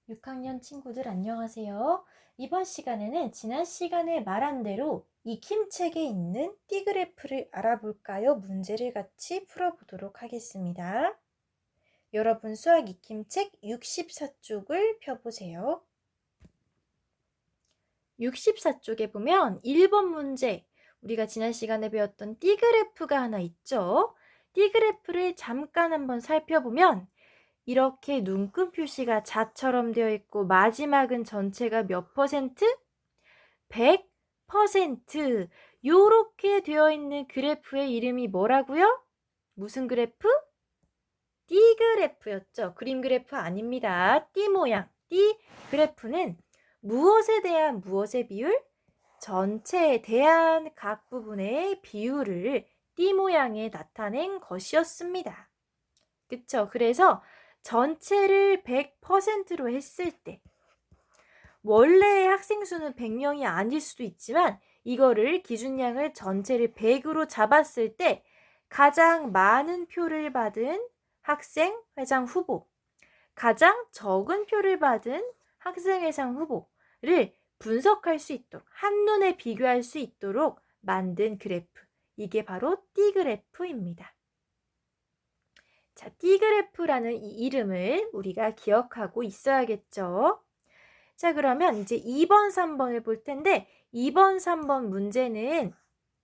6학년 친구들 안녕하세요. 이번 시간에는 지난 시간에 말한 대로 익힘책에 있는 띠그래프를 알아볼까요? 문제를 같이 풀어보도록 하겠습니다. 여러분 수학 익힘책 64쪽을 펴보세요. 64쪽에 보면 1번 문제, 우리가 지난 시간에 배웠던 띠그래프가 하나 있죠. 띠그래프를 잠깐 한번 살펴보면 이렇게 눈금 표시가 자처럼 되어 있고 마지막은 전체가 몇 퍼센트? 100%. 요렇게 되어 있는 그래프의 이름이 뭐라고요? 무슨 그래프? 띠 그래프였죠. 그림 그래프 아닙니다. 띠 모양. 띠 그래프는 무엇에 대한 무엇의 비율? 전체에 대한 각 부분의 비율을 띠 모양에 나타낸 것이었습니다. 그쵸? 그래서 전체를 100%로 했을 때 원래의 학생 수는 100명이 아닐 수도 있지만 이거를 기준량을 전체를 100으로 잡았을 때 가장 많은 표를 받은 학생 회장 후보, 가장 적은 표를 받은 학생 회장 후보를 분석할 수 있도록 한눈에 비교할 수 있도록 만든 그래프, 이게 바로 띠 그래프입니다. 자, 띠그래프라는 이 이름을 우리가 기억하고 있어야겠죠. 자, 그러면 이제 2번, 3번을 볼 텐데 2번, 3번 문제는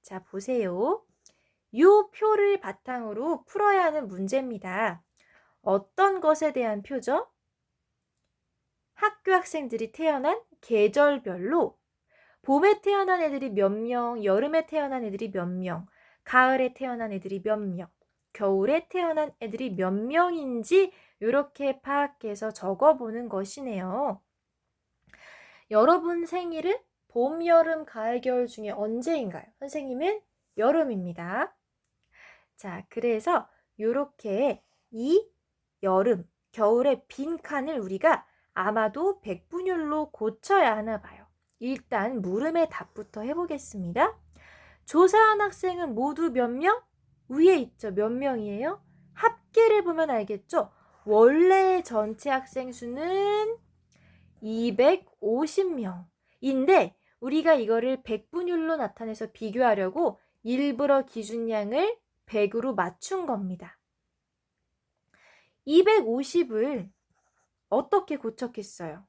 자, 보세요. 요 표를 바탕으로 풀어야 하는 문제입니다. 어떤 것에 대한 표죠? 학교 학생들이 태어난 계절별로 봄에 태어난 애들이 몇 명, 여름에 태어난 애들이 몇 명, 가을에 태어난 애들이 몇 명, 겨울에 태어난 애들이 몇 명인지 이렇게 파악해서 적어보는 것이네요. 여러분 생일은 봄, 여름, 가을, 겨울 중에 언제인가요? 선생님은 여름입니다. 자, 그래서 이렇게 이 여름, 겨울의 빈칸을 우리가 아마도 백분율로 고쳐야 하나 봐요. 일단 물음의 답부터 해보겠습니다. 조사한 학생은 모두 몇 명? 위에 있죠. 몇 명이에요? 합계를 보면 알겠죠? 원래 전체 학생 수는 250명인데 우리가 이거를 백분율로 나타내서 비교하려고 일부러 기준량을 100으로 맞춘 겁니다. 250을 어떻게 고쳤겠어요?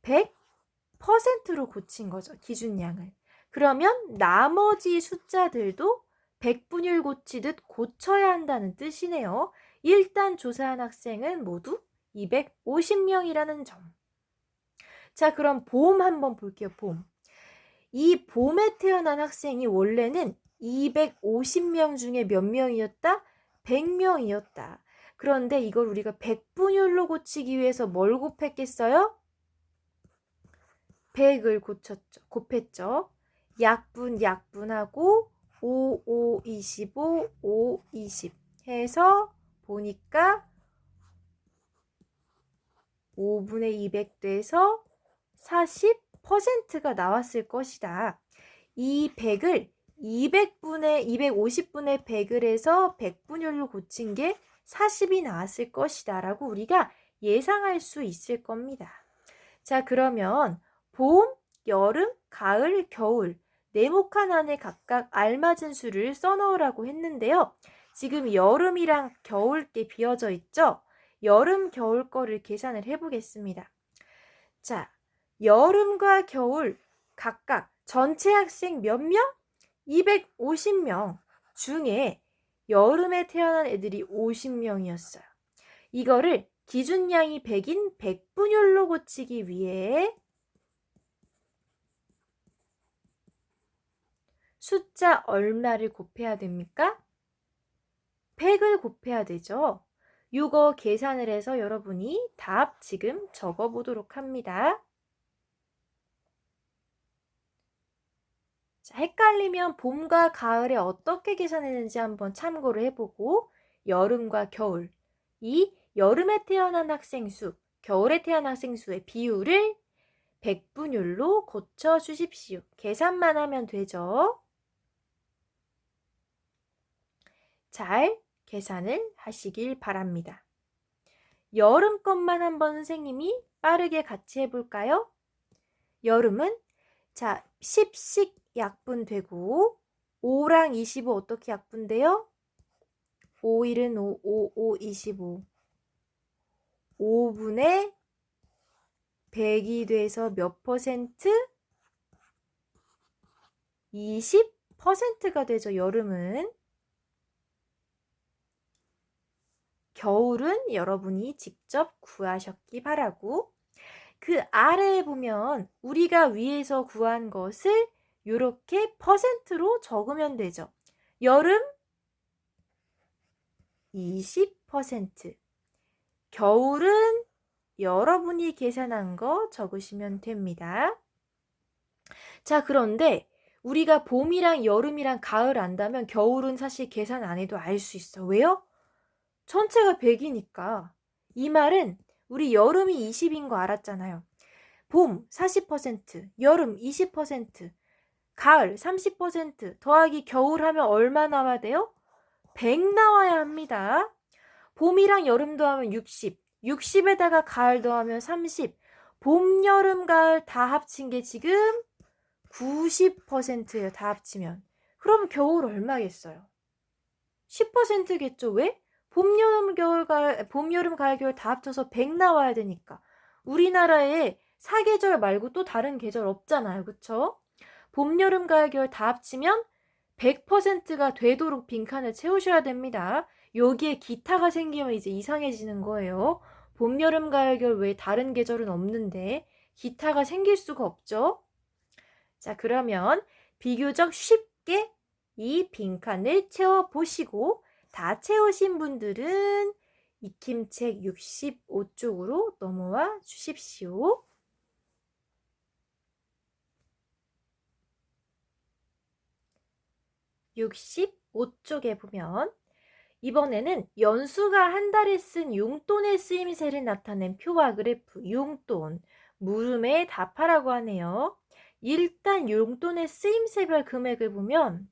100%로 고친 거죠. 기준량을. 그러면 나머지 숫자들도 백분율 고치듯 고쳐야 한다는 뜻이네요. 일단 조사한 학생은 모두 250명이라는 점. 자, 그럼 봄 한번 볼게요. 봄. 이 봄에 태어난 학생이 원래는 250명 중에 몇 명이었다? 100명이었다. 그런데 이걸 우리가 백분율로 고치기 위해서 뭘 곱했겠어요? 100을 곱했죠. 약분하고 5, 5, 25, 5, 20 해서 보니까 5분의 200 돼서 40%가 나왔을 것이다. 이 100을 250분의 100을 해서 백분율로 고친 게 40이 나왔을 것이다 라고 우리가 예상할 수 있을 겁니다. 자, 그러면 봄, 여름, 가을, 겨울 네모칸 안에 각각 알맞은 수를 써넣으라고 했는데요. 지금 여름이랑 겨울 게 비어져 있죠? 여름, 겨울 거를 계산을 해보겠습니다. 자, 여름과 겨울 각각 전체 학생 몇 명? 250명 중에 여름에 태어난 애들이 50명이었어요. 이거를 기준량이 100인 백분율로 고치기 위해 숫자 얼마를 곱해야 됩니까? 100을 곱해야 되죠. 이거 계산을 해서 여러분이 답 지금 적어보도록 합니다. 자, 헷갈리면 봄과 가을에 어떻게 계산했는지 한번 참고를 해보고 여름과 겨울, 이 여름에 태어난 학생 수, 겨울에 태어난 학생 수의 비율을 백분율로 고쳐주십시오. 계산만 하면 되죠. 잘 계산을 하시길 바랍니다. 여름 것만 한번 선생님이 빠르게 같이 해볼까요? 여름은 자 10씩 약분되고 5랑 25 어떻게 약분돼요? 5일은 5, 5, 5, 25 5분의 100이 돼서 몇 퍼센트? 20%가 되죠. 여름은. 겨울은 여러분이 직접 구하셨기 바라고. 그 아래에 보면 우리가 위에서 구한 것을 이렇게 퍼센트로 적으면 되죠. 여름 20%, 겨울은 여러분이 계산한 거 적으시면 됩니다. 자, 그런데 우리가 봄이랑 여름이랑 가을 안다면 겨울은 사실 계산 안 해도 알 수 있어. 왜요? 전체가 100이니까. 이 말은 우리 여름이 20인 거 알았잖아요. 봄 40%, 여름 20%, 가을 30% 더하기 겨울 하면 얼마 나와야 돼요? 100 나와야 합니다. 봄이랑 여름 더하면 60, 60에다가 가을 더하면 30, 봄, 여름, 가을 다 합친 게 지금 90%예요. 다 합치면. 그럼 겨울 얼마겠어요? 10%겠죠. 왜? 봄, 여름, 가을, 겨울 다 합쳐서 100 나와야 되니까. 우리나라에 사계절 말고 또 다른 계절 없잖아요. 그쵸? 봄, 여름, 가을, 겨울 다 합치면 100%가 되도록 빈칸을 채우셔야 됩니다. 여기에 기타가 생기면 이제 이상해지는 거예요. 봄, 여름, 가을, 겨울 외에 다른 계절은 없는데 기타가 생길 수가 없죠. 자, 그러면 비교적 쉽게 이 빈칸을 채워보시고 다 채우신 분들은 익힘책 65쪽으로 넘어와 주십시오. (65쪽에) 보면 이번에는 연수가 한 달에 쓴 용돈의 쓰임새를 나타낸 표와 그래프, 용돈, 물음에 답하라고 하네요. 일단 용돈의 쓰임새별 금액을 보면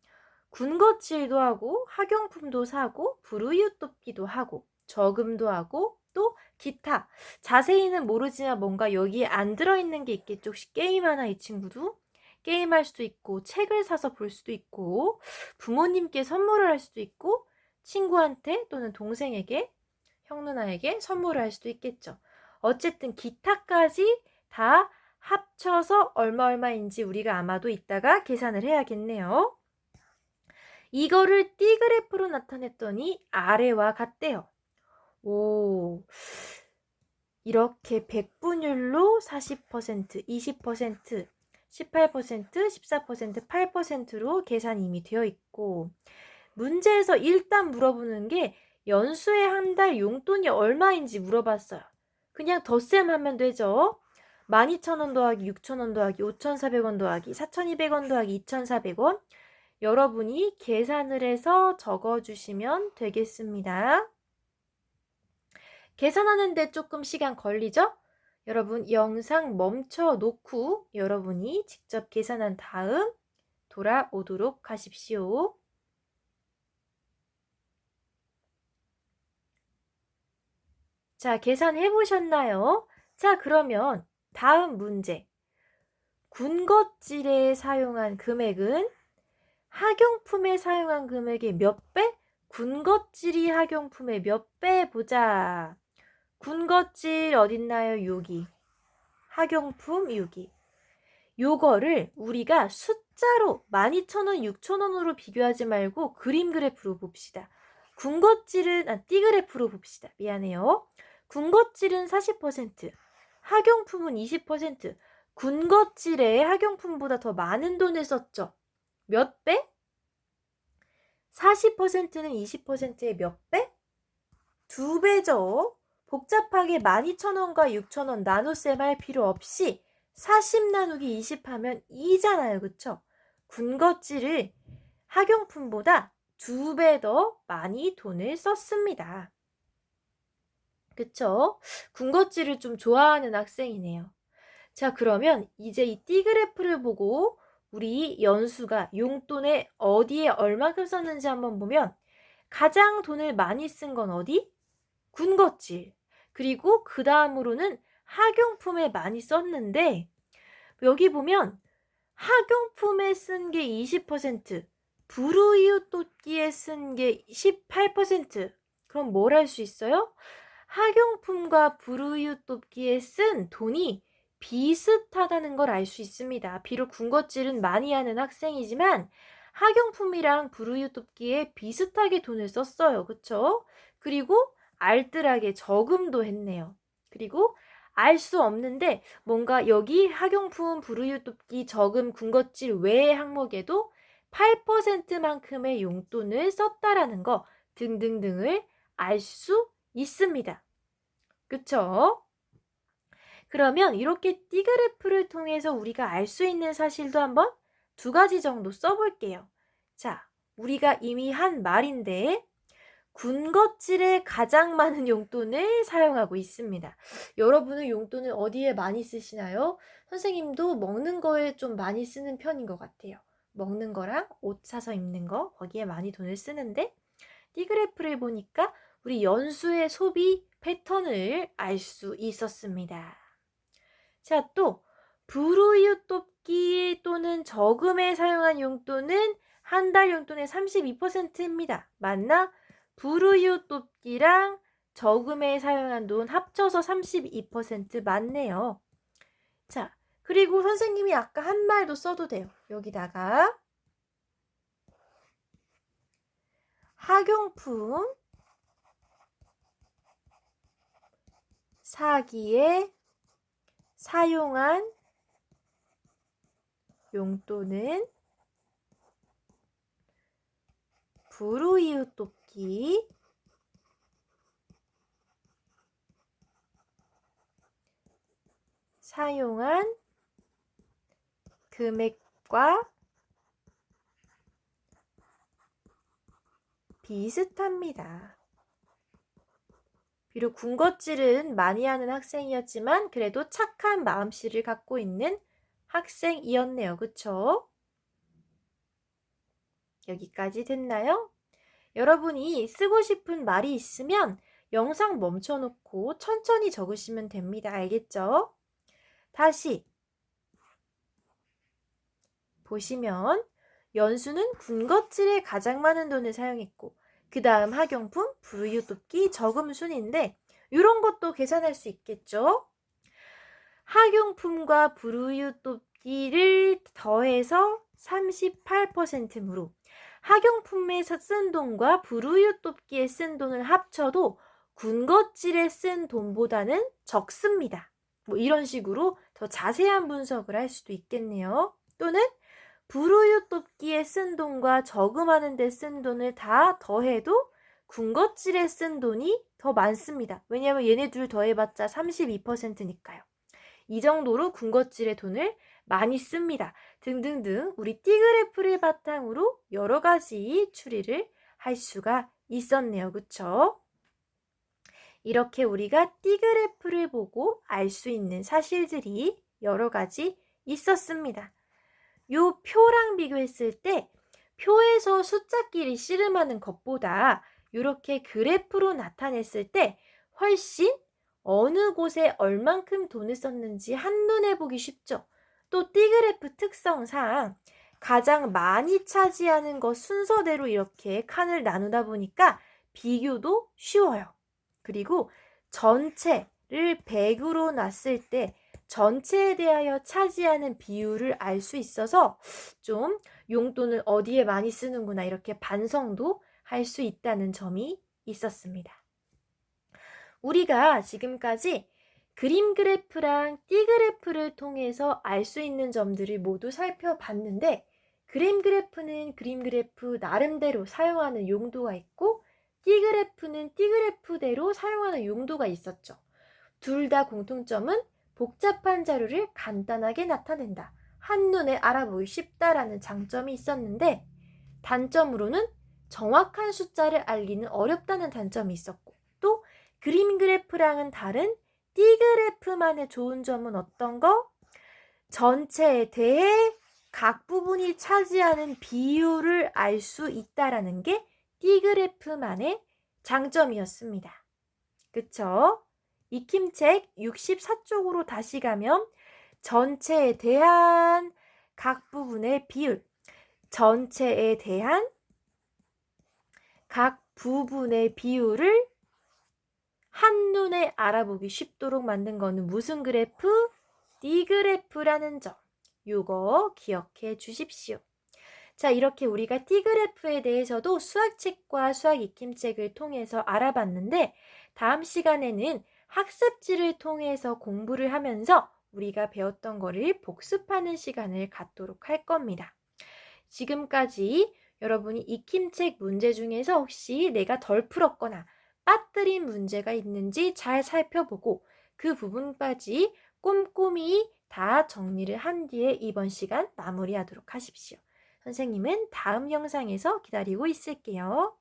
군것질도 하고 학용품도 사고 불우이웃 돕기도 하고 저금도 하고 또 기타, 자세히는 모르지만 뭔가 여기에 안 들어있는 게 있겠죠. 혹시 게임하나 이 친구도? 게임할 수도 있고 책을 사서 볼 수도 있고 부모님께 선물을 할 수도 있고 친구한테 또는 동생에게, 형 누나에게 선물을 할 수도 있겠죠. 어쨌든 기타까지 다 합쳐서 얼마인지 우리가 아마도 이따가 계산을 해야겠네요. 이거를 D그래프로 나타냈더니 아래와 같대요. 오, 이렇게 백분율로 40%, 20%, 18%, 14%, 8%로 계산이 이미 되어 있고 문제에서 일단 물어보는 게 연수의 한 달 용돈이 얼마인지 물어봤어요. 그냥 덧셈 하면 되죠. 12,000원 더하기 6,000원 더하기 5,400원 더하기 4,200원 더하기 2,400원 여러분이 계산을 해서 적어주시면 되겠습니다. 계산하는데 조금 시간 걸리죠? 여러분 영상 멈춰 놓고 여러분이 직접 계산한 다음 돌아오도록 하십시오. 자, 계산해 보셨나요? 자, 그러면 다음 문제. 군것질에 사용한 금액은 학용품에 사용한 금액의 몇 배? 군것질이 학용품의 몇 배 보자. 군것질 어딨나요? 여기. 학용품 여기. 요거를 우리가 숫자로 12,000원, 6,000원으로 비교하지 말고 그림 그래프로 봅시다. 군것질은 띠그래프로 봅시다. 미안해요. 군것질은 40%, 학용품은 20%. 군것질에 학용품보다 더 많은 돈을 썼죠. 몇 배? 40%는 20%의 몇 배? 2배죠. 복잡하게 12,000원과 6,000원 나눗셈 할 필요 없이 40 나누기 20 하면 2잖아요. 그쵸? 군것질을 학용품보다 2배 더 많이 돈을 썼습니다. 그쵸? 군것질을 좀 좋아하는 학생이네요. 자, 그러면 이제 이 D그래프를 보고 우리 연수가 용돈에 어디에 얼마큼 썼는지 한번 보면 가장 돈을 많이 쓴 건 어디? 군것질. 그리고 그 다음으로는 학용품에 많이 썼는데 여기 보면 학용품에 쓴 게 20%, 불우이웃 돕기에 쓴 게 18%. 그럼 뭘 할 수 있어요? 학용품과 불우이웃 돕기에 쓴 돈이 비슷하다는 걸 알 수 있습니다. 비록 군것질은 많이 하는 학생이지만 학용품이랑 불우이웃 돕기에 비슷하게 돈을 썼어요. 그쵸? 그리고 알뜰하게 저금도 했네요. 그리고 알 수 없는데 뭔가 여기 학용품, 불우이웃 돕기, 저금, 군것질 외의 항목에도 8%만큼의 용돈을 썼다라는 거 등등등을 알 수 있습니다. 그쵸? 그러면 이렇게 띠그래프를 통해서 우리가 알 수 있는 사실도 한번 2가지 정도 써볼게요. 자, 우리가 이미 한 말인데 군것질에 가장 많은 용돈을 사용하고 있습니다. 여러분은 용돈을 어디에 많이 쓰시나요? 선생님도 먹는 거에 좀 많이 쓰는 편인 것 같아요. 먹는 거랑 옷 사서 입는 거 거기에 많이 돈을 쓰는데 띠그래프를 보니까 우리 연수의 소비 패턴을 알 수 있었습니다. 자, 또 불우이웃 돕기 또는 저금에 사용한 용돈은 한 달 용돈의 32%입니다. 맞나? 불우이웃 돕기랑 저금에 사용한 돈 합쳐서 32% 맞네요. 자, 그리고 선생님이 아까 한 말도 써도 돼요. 여기다가 학용품 사기에 사용한 용돈은 불우이웃 돕기 사용한 금액과 비슷합니다. 비록 군것질은 많이 하는 학생이었지만 그래도 착한 마음씨를 갖고 있는 학생이었네요. 그쵸? 여기까지 됐나요? 여러분이 쓰고 싶은 말이 있으면 영상 멈춰놓고 천천히 적으시면 됩니다. 알겠죠? 다시 보시면 연수는 군것질에 가장 많은 돈을 사용했고 그 다음 학용품, 불우이웃 돕기, 저금 순인데 이런 것도 계산할 수 있겠죠? 학용품과 불우이웃 돕기를 더해서 38%므로 학용품에 쓴 돈과 불우이웃 돕기에 쓴 돈을 합쳐도 군것질에 쓴 돈보다는 적습니다. 뭐 이런 식으로 더 자세한 분석을 할 수도 있겠네요. 또는 불우이웃 돕기에 쓴 돈과 저금하는 데 쓴 돈을 다 더해도 군것질에 쓴 돈이 더 많습니다. 왜냐하면 얘네 둘 더해봤자 32%니까요. 이 정도로 군것질의 돈을 많이 씁니다. 등등등 우리 띠그래프를 바탕으로 여러 가지 추리를 할 수가 있었네요. 그쵸? 이렇게 우리가 띠그래프를 보고 알 수 있는 사실들이 여러 가지 있었습니다. 요 표랑 비교했을 때 표에서 숫자끼리 씨름하는 것보다 이렇게 그래프로 나타냈을 때 훨씬 어느 곳에 얼만큼 돈을 썼는지 한눈에 보기 쉽죠. 또 띠그래프 특성상 가장 많이 차지하는 것 순서대로 이렇게 칸을 나누다 보니까 비교도 쉬워요. 그리고 전체를 100으로 놨을 때 전체에 대하여 차지하는 비율을 알 수 있어서 좀 용돈을 어디에 많이 쓰는구나 이렇게 반성도 할 수 있다는 점이 있었습니다. 우리가 지금까지 그림 그래프랑 띠 그래프를 통해서 알 수 있는 점들을 모두 살펴봤는데 그림 그래프는 그림 그래프 나름대로 사용하는 용도가 있고 띠 그래프는 띠 그래프대로 사용하는 용도가 있었죠. 둘 다 공통점은 복잡한 자료를 간단하게 나타낸다. 한눈에 알아보기 쉽다라는 장점이 있었는데 단점으로는 정확한 숫자를 알기는 어렵다는 단점이 있었고 또 그림 그래프랑은 다른 띠 그래프만의 좋은 점은 어떤 거? 전체에 대해 각 부분이 차지하는 비율을 알 수 있다라는 게 띠 그래프만의 장점이었습니다. 그쵸? 익힘책 64쪽으로 다시 가면 전체에 대한 각 부분의 비율, 전체에 대한 각 부분의 비율을 한눈에 알아보기 쉽도록 만든 거는 무슨 그래프? D그래프라는 점. 요거 기억해 주십시오. 자, 이렇게 우리가 D그래프에 대해서도 수학책과 수학 익힘책을 통해서 알아봤는데 다음 시간에는 학습지를 통해서 공부를 하면서 우리가 배웠던 거를 복습하는 시간을 갖도록 할 겁니다. 지금까지 여러분이 익힘책 문제 중에서 혹시 내가 덜 풀었거나 빠뜨린 문제가 있는지 잘 살펴보고 그 부분까지 꼼꼼히 다 정리를 한 뒤에 이번 시간 마무리하도록 하십시오. 선생님은 다음 영상에서 기다리고 있을게요.